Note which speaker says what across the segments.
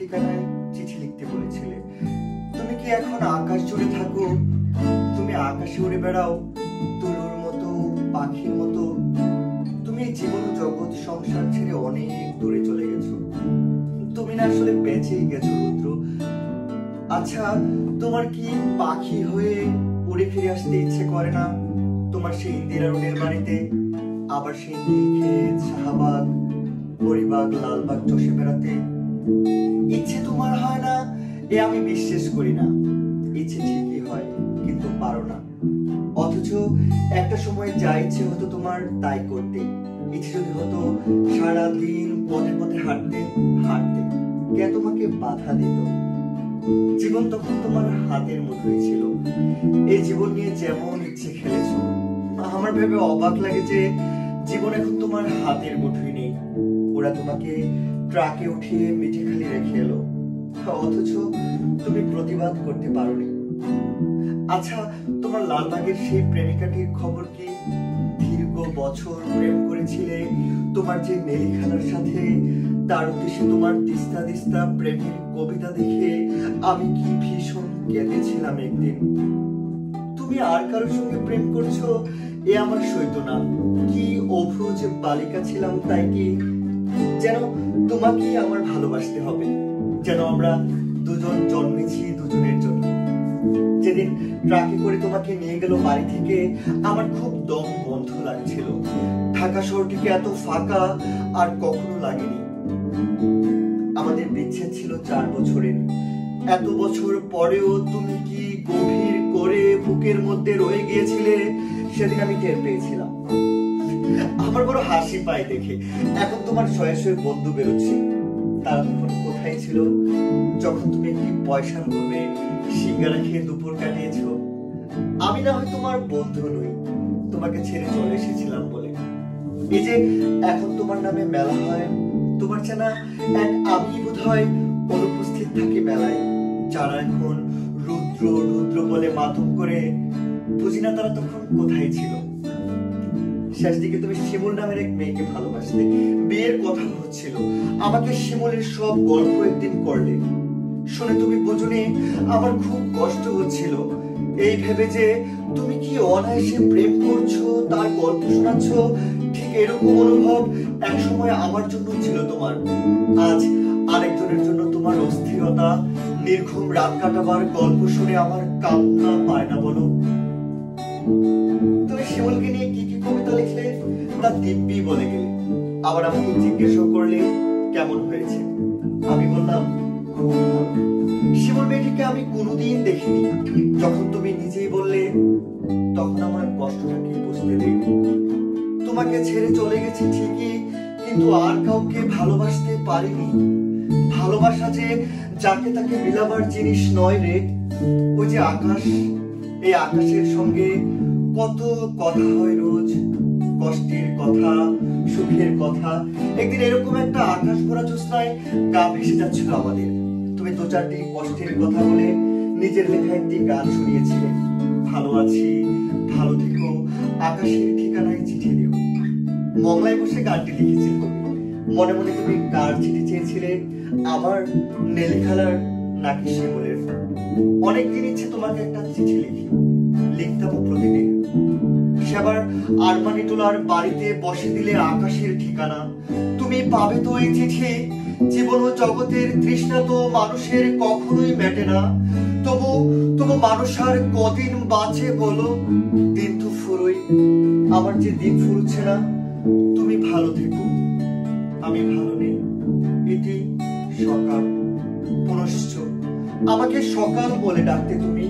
Speaker 1: ঠিকানায় চিঠি লিখতে বলেছিলে। তুমি কি এখন আকাশ জুড়ে থাকো? তুমি আকাশে উড়ে বেড়াও তুলোর মতো, পাখির মতো? তুমি জীবন জগৎ সংসার ছেড়ে অনেক দূরে চলে গেছো। তুমি না আসলে বেঁচেই গেছো রুদ্র। আচ্ছা, তোমার কি পাখি হয়ে উড়ে ফিরে আসতে ইচ্ছে করে না? তোমার সেই ইন্দিরা রোডের বাড়িতে, আবার সেই নীলক্ষেত, শাহবাগ, হরিবাগ, লালবাগ চষে বেড়াতে ইচ্ছে তোমার হয় না? এ আমি বিশ্বাস করি না। ইচ্ছে ঠিকই হয়, কিন্তু পারো না। অথচ একটা সময় যা ইচ্ছে হতো তোমার তাই করতে। ইচ্ছে যদি হতো সারাদিন পথে পথে হাঁটতে, কে তোমাকে বাধা দিত? জীবন তখন তোমার হাতের মুঠোয় ছিল। এই জীবন নিয়ে যেমন ইচ্ছে খেলেছো। আমার ভেবে অবাক লাগে যে জীবন এখন তোমার হাতের মুঠোয় নেই। ওরা তোমাকে ট্রাকে উঠিয়ে মিঠেখালি রেখে এলো, অথচ তুমি প্রতিবাদ করতে পারোনি। আচ্ছা, তোমার লালবাগের সেই প্রেমিকাটির খবর কি? দীর্ঘ বছর প্রেম করেছিলে তোমার যে নেলিখানার সাথে, তার উদ্দেশ্যে তোমার তিস্তা তিস্তা প্রেমের কবিতা দেখে আমি কি ভীষণ কেঁদেছিলাম একদিন। তুমি আর কারোর সঙ্গে প্রেম করছো এ আমার সইতো না। কি অভ্রজ বালিকা ছিলাম তাই কি? যেন তোমাকেই আমার ভালোবাসতে হবে, যেন আমরা দুজন জন্মেছি দুজনের জন্য। যেদিন ট্রাকে করে তোমাকে নিয়ে গেল বাড়ি থেকে, আমার খুব দম বন্ধ লাগছিল। ঢাকা শহরটিকে এত ফাঁকা আর কখনো লাগেনি। আমাদের বিচ্ছেদ ছিল 4 বছরের। এত বছর পরেও তুমি কি গভীর করে বুকের মধ্যে রয়ে গিয়েছিলে সেদিন আমি টের পেয়েছিলাম। আমার বড় হাসি পায় দেখে। এখন তোমার শয়ে শয়ে বন্ধু বেরোচ্ছে, তারা তখন কোথায় ছিল যখন তুমি একটি পয়সার লোভে সিঙ্গারা খেয়ে দুপুর কাটিয়েছো? আমি না হয় তোমার বন্ধু নই, তোমাকে ছেড়ে চলে এসেছিলাম বলে। এই যে এখন তোমার নামে মেলা হয়, তোমার চেনা এক আমি বোধহয় অনুপস্থিত থাকি মেলায়। যারা এখন রুদ্র রুদ্র বলে মাতম করে, বুঝি না তারা তখন কোথায় ছিল। শেষ দিকে তুমি শিমুল নামের এক মেয়েকে ভালোবাসতে, বিয়ের কথা হচ্ছিল। আমাকে শিমুলের সব গল্প একদিন করলে, শুনে তুমি বোঝনি আমার খুব কষ্ট হচ্ছিল। এই ভেবে যে তুমি কি অনায়াসে প্রেম করছো, তার গল্প শোনাচ্ছ, ঠিক এরকম অনুভব এক সময় আমার জন্য ছিল তোমার। আজ আরেকজনের জন্য তোমার অস্থিরতা, নির্ঘুম রাত কাটাবার গল্প শুনে আমার কান্না পায় না বলো? তুমি শিমুলকে নিয়ে কি কি কবিতা লিখলে তা দিব্যি বলে গেলে। আবার আমাকে জিজ্ঞেসও করলে কেমন হয়েছে। আমি বললাম খুব ভালো। শিমুল মেয়েটিকে আমি কোনোদিন দেখিনি। যখন তুমি নিজেই বললে তখন আমার কষ্টটাকে বুঝতে দেয়নি। তোমাকে ছেড়ে চলে গেছি ঠিকই, কিন্তু আর কাউকে ভালোবাসতে পারিনি। ভালোবাসা যে যাকে তাকে মিলাবার জিনিস নয় রে। ওই যে আকাশ, এই আকাশের সঙ্গে কত কথা হয় রোজ, কষ্টের কথা, সুখের কথা। একদিন এরকম একটা আকাশ ভরা জ্যোৎস্নায় গা ভেসে যাচ্ছিল আমাদের। তুমি 2-4টি কষ্টের কথা বলে নিজের লেখা একটি গান শুনিয়েছিলে। ভালো আছি, ভালো থেকো, আকাশের ঠিকানায় চিঠি দিও। মংলায় বসে গানটি লিখেছিল। মনে মনে তুমি কার চিঠি চেয়েছিলে, আমার নেলিখালার নাকি শিমুলের? অনেকদিন ইচ্ছে তোমাকে একটা চিঠি লিখি, লিখতাম প্রতিদিন। সেবার আরমানি টোলার বাড়িতে বসে দিলে আকাশের ঠিকানা। তুমি পাবে তো এই চিঠি। জীবন ও জগতের তৃষ্ণা তো মানুষের কখনোই মেটে না। তবু মানুষ আর কদিন বাঁচে বলো? দিন তো ফুরোই, আমার যে দিন ফুরছে না। তুমি ভালো থেকো, আমি ভালো নেই। এটি সকাল। পুনশ্চ আমাকে সকাল বলে ডাকতে তুমি।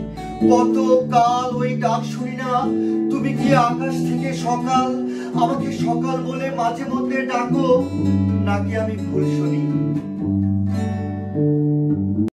Speaker 1: কত কাল ওই ডাক শুনি না। তুমি কি আকাশ থেকে সকাল আমাকে সকাল বলে মাঝে মধ্যে ডাকো, নাকি আমি ভুল শুনি?